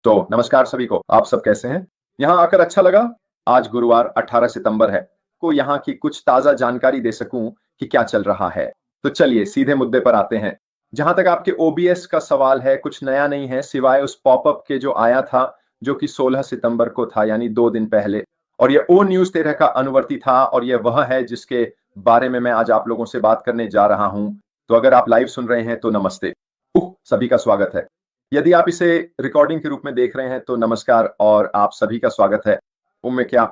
तो नमस्कार सभी को, आप सब कैसे हैं? यहाँ आकर अच्छा लगा। आज गुरुवार 18 सितंबर है, को यहाँ की कुछ ताजा जानकारी दे सकूं कि क्या चल रहा है। तो चलिए सीधे मुद्दे पर आते हैं। जहां तक आपके ओबीएस का सवाल है, कुछ नया नहीं है सिवाय उस पॉपअप के जो आया था, जो कि 16 सितंबर को था, यानी 2 दिन पहले। और ये ओ न्यूज 13 का अनुवर्ती था, और ये वह है जिसके बारे में मैं आज आप लोगों से बात करने जा रहा हूं। तो अगर आप लाइव सुन रहे हैं तो नमस्ते। सभी का स्वागत है। यदि आप इसे रिकॉर्डिंग के रूप में देख रहे हैं तो नमस्कार और आप सभी का स्वागत है। में क्या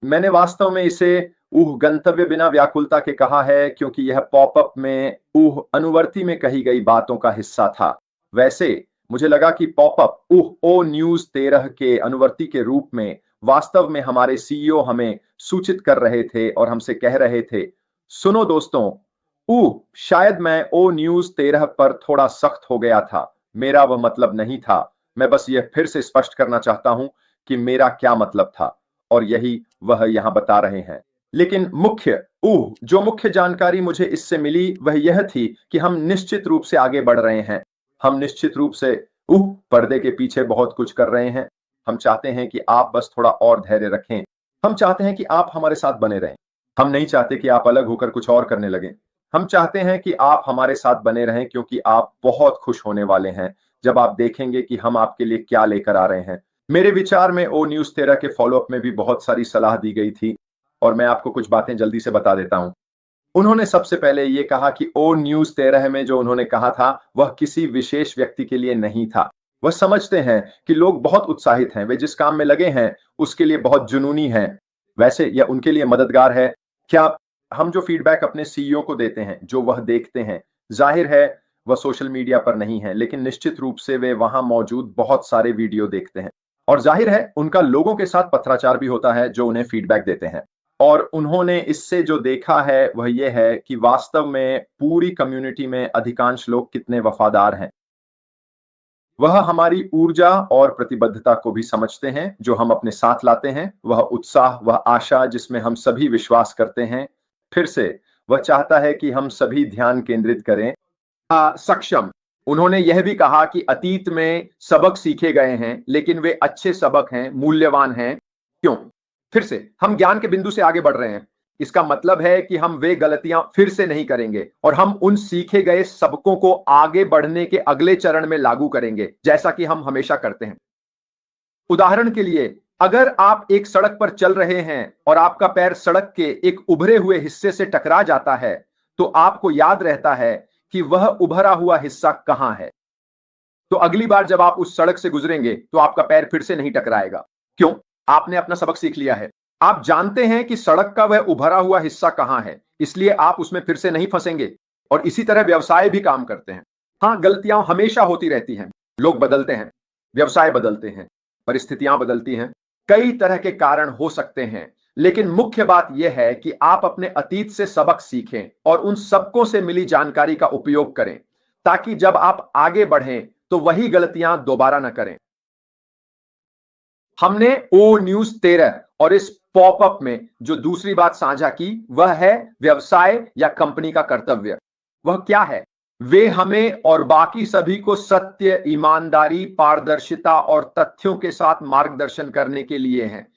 मैंने वास्तव में इसे गंतव्य बिना व्याकुलता के कहा है, क्योंकि यह पॉपअप में अनुवर्ती में कही गई बातों का हिस्सा था। वैसे मुझे लगा कि पॉपअप ओ न्यूज 13 के अनुवर्ती के रूप में वास्तव में हमारे सीईओ हमें सूचित कर रहे थे और हमसे कह रहे थे, सुनो दोस्तों, शायद मैं ओ न्यूज 13 पर थोड़ा सख्त हो गया था। मेरा वह मतलब नहीं था। मैं बस यह फिर से स्पष्ट करना चाहता हूं कि मेरा क्या मतलब था, और यही वह यहां बता रहे हैं। लेकिन जो मुख्य जानकारी मुझे इससे मिली वह यह थी कि हम निश्चित रूप से आगे बढ़ रहे हैं। हम निश्चित रूप से पर्दे के पीछे बहुत कुछ कर रहे हैं। हम चाहते हैं कि आप बस थोड़ा और धैर्य रखें। हम चाहते हैं कि आप हमारे साथ बने रहें। हम नहीं चाहते कि आप अलग होकर कुछ और करने लगें। हम चाहते हैं कि आप हमारे साथ बने रहें, क्योंकि आप बहुत खुश होने वाले हैं जब आप देखेंगे कि हम आपके लिए क्या लेकर आ रहे हैं। मेरे विचार में ओ न्यूज 13 के फॉलोअप में भी बहुत सारी सलाह दी गई थी, और मैं आपको कुछ बातें जल्दी से बता देता हूं। उन्होंने सबसे पहले यह कहा कि ओ न्यूज 13 में जो उन्होंने कहा था वह किसी विशेष व्यक्ति के लिए नहीं था। वह समझते हैं कि लोग बहुत उत्साहित हैं, वे जिस काम में लगे हैं उसके लिए बहुत जुनूनी हैं। वैसे यह उनके लिए मददगार है। क्या हम जो फीडबैक अपने सीईओ को देते हैं, जो वह देखते हैं, जाहिर है वह सोशल मीडिया पर नहीं है, लेकिन निश्चित रूप से वे वहां मौजूद बहुत सारे वीडियो देखते हैं। और जाहिर है उनका लोगों के साथ पत्राचार भी होता है जो उन्हें फीडबैक देते हैं। और उन्होंने इससे जो देखा है वह यह है कि वास्तव में पूरी कम्युनिटी में अधिकांश लोग कितने वफादार हैं। वह हमारी ऊर्जा और प्रतिबद्धता को भी समझते हैं जो हम अपने साथ लाते हैं, वह उत्साह, वह आशा जिसमें हम सभी विश्वास करते हैं। फिर से वह चाहता है कि हम सभी ध्यान केंद्रित करें। सक्षम। उन्होंने यह भी कहा कि अतीत में सबक सीखे गए हैं, लेकिन वे अच्छे सबक हैं, मूल्यवान हैं। क्यों? फिर से हम ज्ञान के बिंदु से आगे बढ़ रहे हैं। इसका मतलब है कि हम वे गलतियां फिर से नहीं करेंगे, और हम उन सीखे गए सबकों को आगे बढ़ने के अगले चरण में लागू करेंगे, जैसा कि हम हमेशा करते हैं। उदाहरण के लिए, अगर आप एक सड़क पर चल रहे हैं और आपका पैर सड़क के एक उभरे हुए हिस्से से टकरा जाता है, तो आपको याद रहता है कि वह उभरा हुआ हिस्सा कहां है। तो अगली बार जब आप उस सड़क से गुजरेंगे तो आपका पैर फिर से नहीं टकराएगा। क्यों? आपने अपना सबक सीख लिया है। आप जानते हैं कि सड़क का वह उभरा हुआ हिस्सा कहां है, इसलिए आप उसमें फिर से नहीं फंसेंगे। और इसी तरह व्यवसाय भी काम करते हैं। हां, गलतियां हमेशा होती रहती हैं। लोग बदलते हैं, व्यवसाय बदलते हैं, परिस्थितियां बदलती हैं, कई तरह के कारण हो सकते हैं। लेकिन मुख्य बात यह है कि आप अपने अतीत से सबक सीखें और उन सबकों से मिली जानकारी का उपयोग करें, ताकि जब आप आगे बढ़ें तो वही गलतियां दोबारा न करें। हमने ओ न्यूज 13 और इस पॉपअप में जो दूसरी बात साझा की वह है व्यवसाय या कंपनी का कर्तव्य। वह क्या है? वे हमें और बाकी सभी को सत्य, ईमानदारी, पारदर्शिता और तथ्यों के साथ मार्गदर्शन करने के लिए हैं।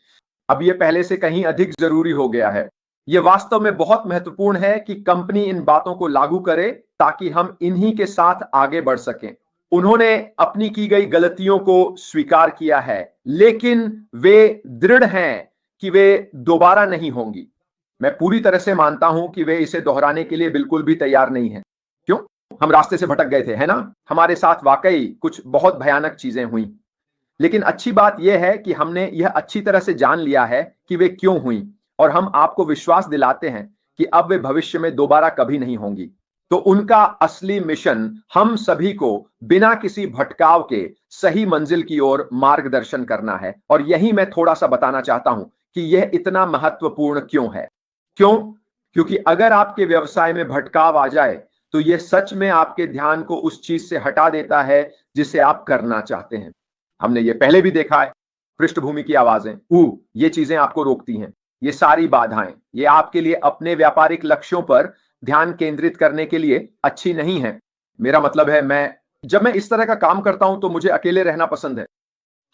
अब यह पहले से कहीं अधिक जरूरी हो गया है। यह वास्तव में बहुत महत्वपूर्ण है कि कंपनी इन बातों को लागू करे, ताकि हम इन्हीं के साथ आगे बढ़ सकें। उन्होंने अपनी की गई गलतियों को स्वीकार किया है, लेकिन वे दृढ़ हैं कि वे दोबारा नहीं होंगी। मैं पूरी तरह से मानता हूं कि वे इसे दोहराने के लिए बिल्कुल भी तैयार नहीं हैं। क्यों? हम रास्ते से भटक गए थे, है ना? हमारे साथ वाकई कुछ बहुत भयानक चीजें हुई। लेकिन अच्छी बात यह है कि हमने यह अच्छी तरह से जान लिया है कि वे क्यों हुई, और हम आपको विश्वास दिलाते हैं कि अब वे भविष्य में दोबारा कभी नहीं होंगी। तो उनका असली मिशन हम सभी को बिना किसी भटकाव के सही मंजिल की ओर मार्गदर्शन करना है। और यही मैं थोड़ा सा बताना चाहता हूं कि यह इतना महत्वपूर्ण क्यों है। क्यों? क्योंकि अगर आपके व्यवसाय में भटकाव आ जाए तो यह सच में आपके ध्यान को उस चीज से हटा देता है जिसे आप करना चाहते हैं। हमने ये पहले भी देखा है। पृष्ठभूमि की आवाजें, ये चीजें आपको रोकती हैं। ये सारी बाधाएं, ये आपके लिए अपने व्यापारिक लक्ष्यों पर ध्यान केंद्रित करने के लिए अच्छी नहीं है। मेरा मतलब है, मैं जब मैं इस तरह का काम करता हूं तो मुझे अकेले रहना पसंद है।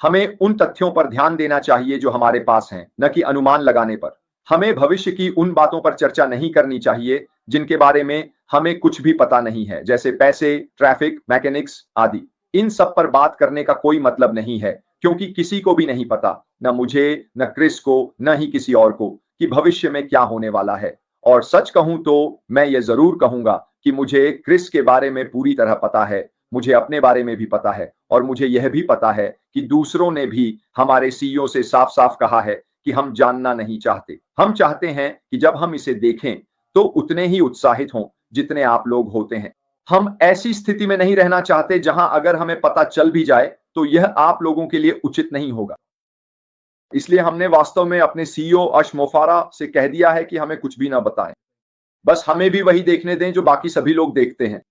हमें उन तथ्यों पर ध्यान देना चाहिए जो हमारे पास हैं, न कि अनुमान लगाने पर। हमें भविष्य की उन बातों पर चर्चा नहीं करनी चाहिए जिनके बारे में हमें कुछ भी पता नहीं है, जैसे पैसे, ट्रैफिक, मैकेनिक्स आदि। इन सब पर बात करने का कोई मतलब नहीं है, क्योंकि किसी को भी नहीं पता, न मुझे, न क्रिस को, न ही किसी और को, कि भविष्य में क्या होने वाला है। और सच कहूं तो मैं ये जरूर कहूंगा कि मुझे क्रिस के बारे में पूरी तरह पता है, मुझे अपने बारे में भी पता है, और मुझे यह भी पता है कि दूसरों ने भी हमारे सीईओ से साफ साफ कहा है कि हम जानना नहीं चाहते। हम चाहते हैं कि जब हम इसे देखें तो उतने ही उत्साहित हों जितने आप लोग होते हैं। हम ऐसी स्थिति में नहीं रहना चाहते जहां अगर हमें पता चल भी जाए तो यह आप लोगों के लिए उचित नहीं होगा। इसलिए हमने वास्तव में अपने सीईओ अश मोफारा से कह दिया है कि हमें कुछ भी ना बताएं, बस हमें भी वही देखने दें जो बाकी सभी लोग देखते हैं।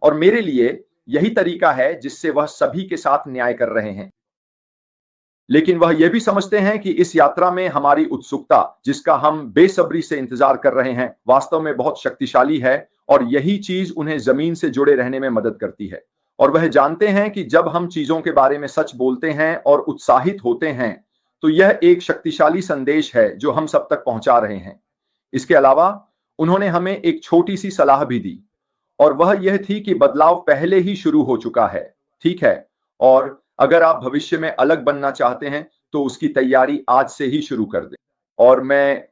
और मेरे लिए यही तरीका है जिससे वह सभी के साथ न्याय कर रहे हैं। लेकिन वह यह भी समझते हैं कि इस यात्रा में हमारी उत्सुकता, जिसका हम बेसब्री से इंतजार कर रहे हैं, वास्तव में बहुत शक्तिशाली है, और यही चीज उन्हें जमीन से जुड़े रहने में मदद करती है। और वह जानते हैं कि जब हम चीजों के बारे में सच बोलते हैं और उत्साहित होते हैं तो यह एक शक्तिशाली संदेश है जो हम सब तक पहुंचा रहे हैं। इसके अलावा उन्होंने हमें एक छोटी सी सलाह भी दी, और वह यह थी कि बदलाव पहले ही शुरू हो चुका है, ठीक है? और अगर आप भविष्य में अलग बनना चाहते हैं तो उसकी तैयारी आज से ही शुरू कर दें। और मैं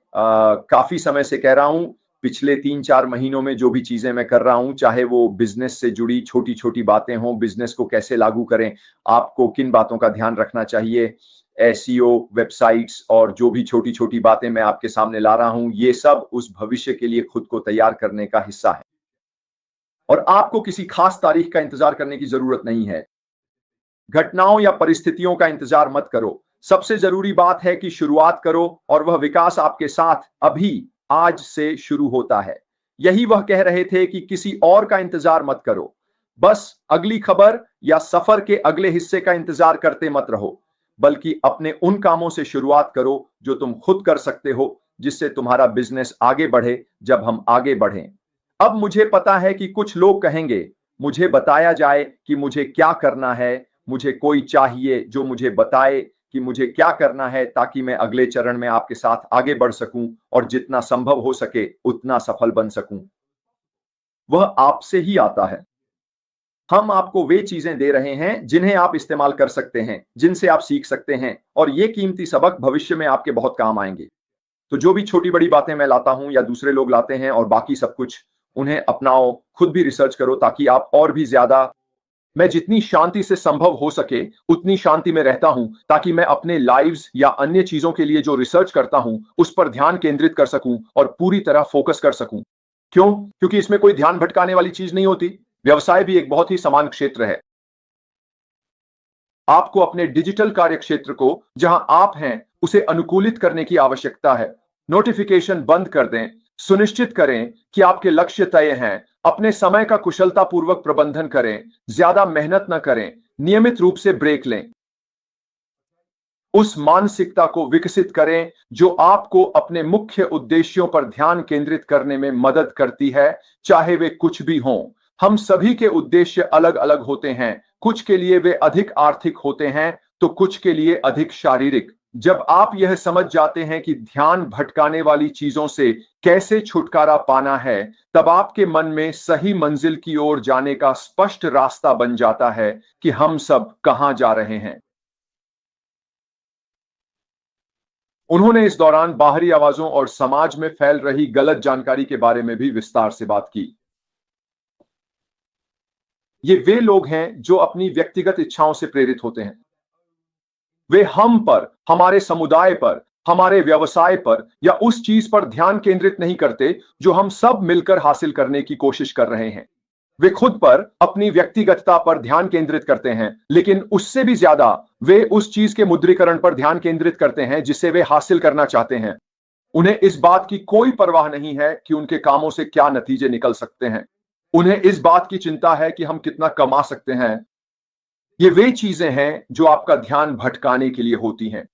काफी समय से कह रहा हूं, पिछले 3-4 महीनों में जो भी चीजें मैं कर रहा हूं, चाहे वो बिजनेस से जुड़ी छोटी छोटी बातें हों, बिजनेस को कैसे लागू करें, आपको किन बातों का ध्यान रखना चाहिए, एसईओ, वेबसाइट्स, और जो भी छोटी छोटी बातें मैं आपके सामने ला रहा हूं, ये सब उस भविष्य के लिए खुद को तैयार करने का हिस्सा है। और आपको किसी खास तारीख का इंतजार करने की जरूरत नहीं है। घटनाओं या परिस्थितियों का इंतजार मत करो। सबसे जरूरी बात है कि शुरुआत करो, और वह विकास आपके साथ अभी आज से शुरू होता है। यही वह कह रहे थे कि किसी और का इंतजार मत करो, बस अगली खबर या सफर के अगले हिस्से का इंतजार करते मत रहो, बल्कि अपने उन कामों से शुरुआत करो जो तुम खुद कर सकते हो, जिससे तुम्हारा बिजनेस आगे बढ़े जब हम आगे बढ़ें। अब मुझे पता है कि कुछ लोग कहेंगे, मुझे बताया जाए कि मुझे क्या करना है, मुझे कोई चाहिए जो मुझे बताए कि मुझे क्या करना है, ताकि मैं अगले चरण में आपके साथ आगे बढ़ सकूं और जितना संभव हो सके उतना सफल बन सकूं। वह आपसे ही आता है। हम आपको वे चीजें दे रहे हैं जिन्हें आप इस्तेमाल कर सकते हैं, जिनसे आप सीख सकते हैं, और ये कीमती सबक भविष्य में आपके बहुत काम आएंगे। तो जो भी छोटी बड़ी बातें मैं लाता हूं या दूसरे लोग लाते हैं, और बाकी सब कुछ, उन्हें अपनाओ, खुद भी रिसर्च करो, ताकि आप और भी ज्यादा। मैं जितनी शांति से संभव हो सके उतनी शांति में रहता हूं, ताकि मैं अपने लाइव्स या अन्य चीजों के लिए जो रिसर्च करता हूं उस पर ध्यान केंद्रित कर सकूं और पूरी तरह फोकस कर सकूं। क्यों? क्योंकि इसमें कोई ध्यान भटकाने वाली चीज नहीं होती। व्यवसाय भी एक बहुत ही समान क्षेत्र है। आपको अपने डिजिटल कार्य क्षेत्र को, जहां आप हैं, उसे अनुकूलित करने की आवश्यकता है। नोटिफिकेशन बंद कर दें, सुनिश्चित करें कि आपके लक्ष्य तय हैं, अपने समय का कुशलतापूर्वक प्रबंधन करें, ज्यादा मेहनत न करें, नियमित रूप से ब्रेक लें। उस मानसिकता को विकसित करें जो आपको अपने मुख्य उद्देश्यों पर ध्यान केंद्रित करने में मदद करती है, चाहे वे कुछ भी हों। हम सभी के उद्देश्य अलग अलग होते हैं। कुछ के लिए वे अधिक आर्थिक होते हैं तो कुछ के लिए अधिक शारीरिक। जब आप यह समझ जाते हैं कि ध्यान भटकाने वाली चीजों से कैसे छुटकारा पाना है, तब आपके मन में सही मंजिल की ओर जाने का स्पष्ट रास्ता बन जाता है कि हम सब कहां जा रहे हैं। उन्होंने इस दौरान बाहरी आवाजों और समाज में फैल रही गलत जानकारी के बारे में भी विस्तार से बात की। ये वे लोग हैं जो अपनी व्यक्तिगत इच्छाओं से प्रेरित होते हैं। वे हम पर, हमारे समुदाय पर, हमारे व्यवसाय पर या उस चीज पर ध्यान केंद्रित नहीं करते जो हम सब मिलकर हासिल करने की कोशिश कर रहे हैं। वे खुद पर, अपनी व्यक्तिगतता पर ध्यान केंद्रित करते हैं, लेकिन उससे भी ज्यादा वे उस चीज के मुद्रीकरण पर ध्यान केंद्रित करते हैं जिसे वे हासिल करना चाहते हैं। उन्हें इस बात की कोई परवाह नहीं है कि उनके कामों से क्या नतीजे निकल सकते हैं। उन्हें इस बात की चिंता है कि हम कितना कमा सकते हैं। ये वे चीजें हैं जो आपका ध्यान भटकाने के लिए होती हैं।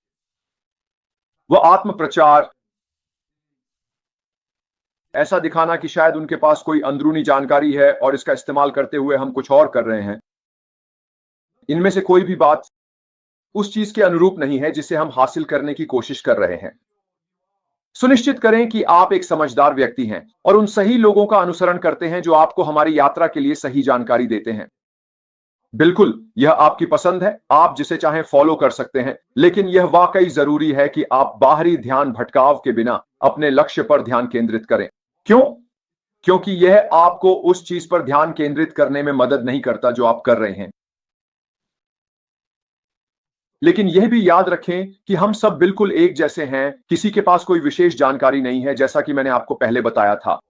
वह आत्म प्रचार, ऐसा दिखाना कि शायद उनके पास कोई अंदरूनी जानकारी है और इसका इस्तेमाल करते हुए हम कुछ और कर रहे हैं। इनमें से कोई भी बात उस चीज के अनुरूप नहीं है जिसे हम हासिल करने की कोशिश कर रहे हैं। सुनिश्चित करें कि आप एक समझदार व्यक्ति हैं और उन सही लोगों का अनुसरण करते हैं जो आपको हमारी यात्रा के लिए सही जानकारी देते हैं। बिल्कुल, यह आपकी पसंद है, आप जिसे चाहें फॉलो कर सकते हैं, लेकिन यह वाकई जरूरी है कि आप बाहरी ध्यान भटकाव के बिना अपने लक्ष्य पर ध्यान केंद्रित करें। क्यों? क्योंकि यह आपको उस चीज पर ध्यान केंद्रित करने में मदद नहीं करता जो आप कर रहे हैं। लेकिन यह भी याद रखें कि हम सब बिल्कुल एक जैसे हैं, किसी के पास कोई विशेष जानकारी नहीं है, जैसा कि मैंने आपको पहले बताया था।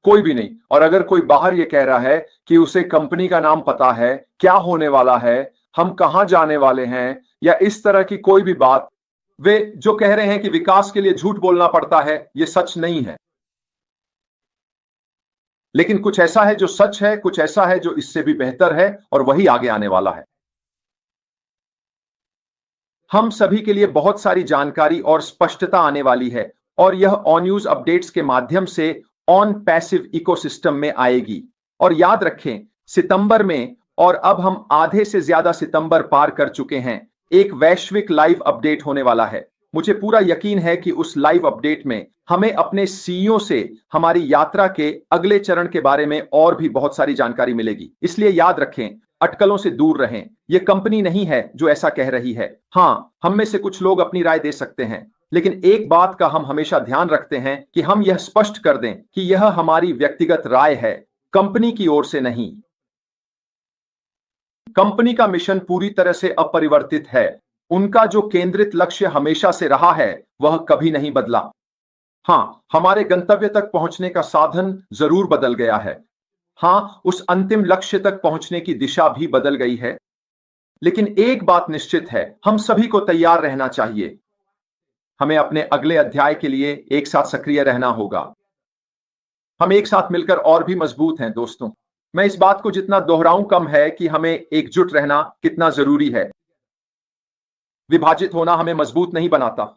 कोई भी नहीं। और अगर कोई बाहर यह कह रहा है कि उसे कंपनी का नाम पता है, क्या होने वाला है, हम कहां जाने वाले हैं, या इस तरह की कोई भी बात, वे जो कह रहे हैं कि विकास के लिए झूठ बोलना पड़ता है, यह सच नहीं है। लेकिन कुछ ऐसा है जो सच है, कुछ ऐसा है जो इससे भी बेहतर है, और वही आगे आने वाला है। हम सभी के लिए बहुत सारी जानकारी और स्पष्टता आने वाली है, और यह ऑन न्यूज अपडेट्स के माध्यम से ऑन पैसिव इकोसिस्टम में आएगी। और याद रखें, सितंबर में, और अब हम आधे से ज्यादा सितंबर पार कर चुके हैं, एक वैश्विक लाइव अपडेट होने वाला है। मुझे पूरा यकीन है कि उस लाइव अपडेट में हमें अपने सीईओ से हमारी यात्रा के अगले चरण के बारे में और भी बहुत सारी जानकारी मिलेगी। इसलिए याद रखें, अटकलों से दूर रहें। यह कंपनी नहीं है जो ऐसा कह रही है। हां, हम में से कुछ लोग अपनी राय दे सकते हैं, लेकिन एक बात का हम हमेशा ध्यान रखते हैं कि हम यह स्पष्ट कर दें कि यह हमारी व्यक्तिगत राय है, कंपनी की ओर से नहीं। कंपनी का मिशन पूरी तरह से अपरिवर्तित है। उनका जो केंद्रित लक्ष्य हमेशा से रहा है, वह कभी नहीं बदला। हां, हमारे गंतव्य तक पहुंचने का साधन जरूर बदल गया है। हां, उस अंतिम लक्ष्य तक पहुंचने की दिशा भी बदल गई है। लेकिन एक बात निश्चित है, हम सभी को तैयार रहना चाहिए। हमें अपने अगले अध्याय के लिए एक साथ सक्रिय रहना होगा। हम एक साथ मिलकर और भी मजबूत हैं दोस्तों। मैं इस बात को जितना दोहराऊं कम है कि हमें एकजुट रहना कितना जरूरी है। विभाजित होना हमें मजबूत नहीं बनाता।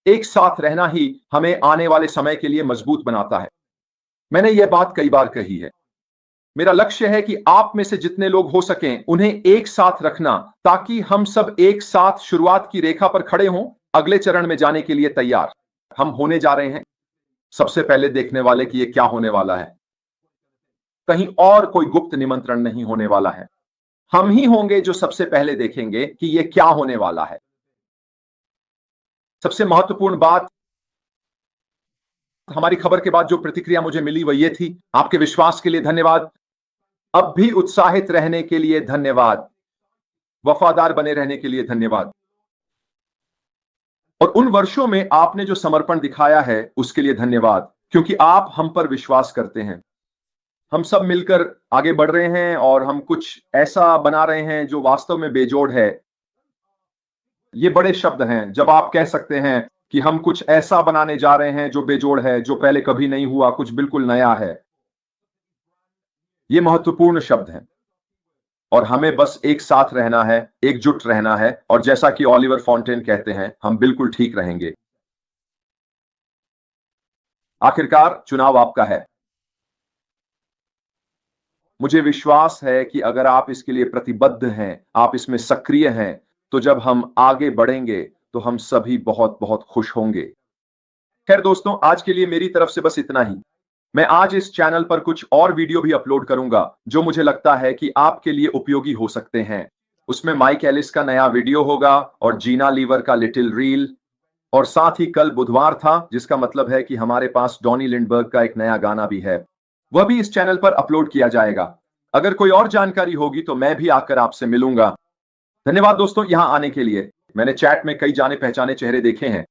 एक साथ रहना ही हमें आने वाले समय के लिए मजबूत बनाता है। मैंने यह बात कई बार कही है। मेरा लक्ष्य है कि आप में से जितने लोग हो सकें उन्हें एक साथ रखना, ताकि हम सब एक साथ शुरुआत की रेखा पर खड़े हों, अगले चरण में जाने के लिए तैयार। हम होने जा रहे हैं सबसे पहले देखने वाले कि यह क्या होने वाला है। कहीं और कोई गुप्त निमंत्रण नहीं होने वाला है। हम ही होंगे जो सबसे पहले देखेंगे कि यह क्या होने वाला है। सबसे महत्वपूर्ण बात, हमारी खबर के बाद जो प्रतिक्रिया मुझे मिली वह यह थी, आपके विश्वास के लिए धन्यवाद, अब भी उत्साहित रहने के लिए धन्यवाद, वफादार बने रहने के लिए धन्यवाद, और उन वर्षों में आपने जो समर्पण दिखाया है उसके लिए धन्यवाद, क्योंकि आप हम पर विश्वास करते हैं। हम सब मिलकर आगे बढ़ रहे हैं और हम कुछ ऐसा बना रहे हैं जो वास्तव में बेजोड़ है। ये बड़े शब्द हैं जब आप कह सकते हैं कि हम कुछ ऐसा बनाने जा रहे हैं जो बेजोड़ है, जो पहले कभी नहीं हुआ, कुछ बिल्कुल नया है। ये महत्वपूर्ण शब्द हैं, और हमें बस एक साथ रहना है, एकजुट रहना है, और जैसा कि ऑलिवर फॉन्टेन कहते हैं, हम बिल्कुल ठीक रहेंगे। आखिरकार चुनाव आपका है। मुझे विश्वास है कि अगर आप इसके लिए प्रतिबद्ध हैं, आप इसमें सक्रिय हैं, तो जब हम आगे बढ़ेंगे तो हम सभी बहुत बहुत खुश होंगे। खैर दोस्तों, आज के लिए मेरी तरफ से बस इतना ही। मैं आज इस चैनल पर कुछ और वीडियो भी अपलोड करूंगा जो मुझे लगता है कि आपके लिए उपयोगी हो सकते हैं। उसमें माइक एलिस का नया वीडियो होगा और जीना लीवर का लिटिल रील, और साथ ही कल बुधवार था, जिसका मतलब है कि हमारे पास डॉनी लिंडबर्ग का एक नया गाना भी है, वह भी इस चैनल पर अपलोड किया जाएगा। अगर कोई और जानकारी होगी तो मैं भी आकर आपसे मिलूंगा। धन्यवाद दोस्तों यहां आने के लिए। मैंने चैट में कई जाने पहचाने चेहरे देखे हैं।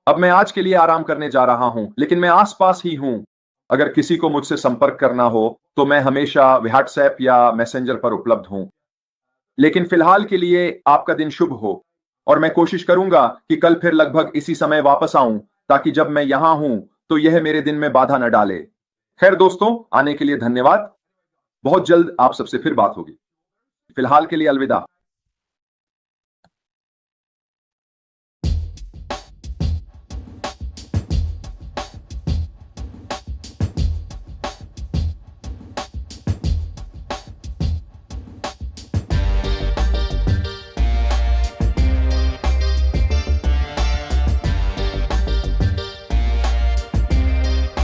अब मैं आज के लिए आराम करने जा रहा हूं, लेकिन मैं आसपास ही हूं। अगर किसी को मुझसे संपर्क करना हो तो मैं हमेशा व्हाट्सएप या मैसेंजर पर उपलब्ध हूं। लेकिन फिलहाल के लिए आपका दिन शुभ हो, और मैं कोशिश करूंगा कि कल फिर लगभग इसी समय वापस आऊं, ताकि जब मैं यहां हूं तो यह मेरे दिन में बाधा न डाले। खैर दोस्तों, आने के लिए धन्यवाद। बहुत जल्द आप सबसे फिर बात होगी। फिलहाल के लिए अलविदा।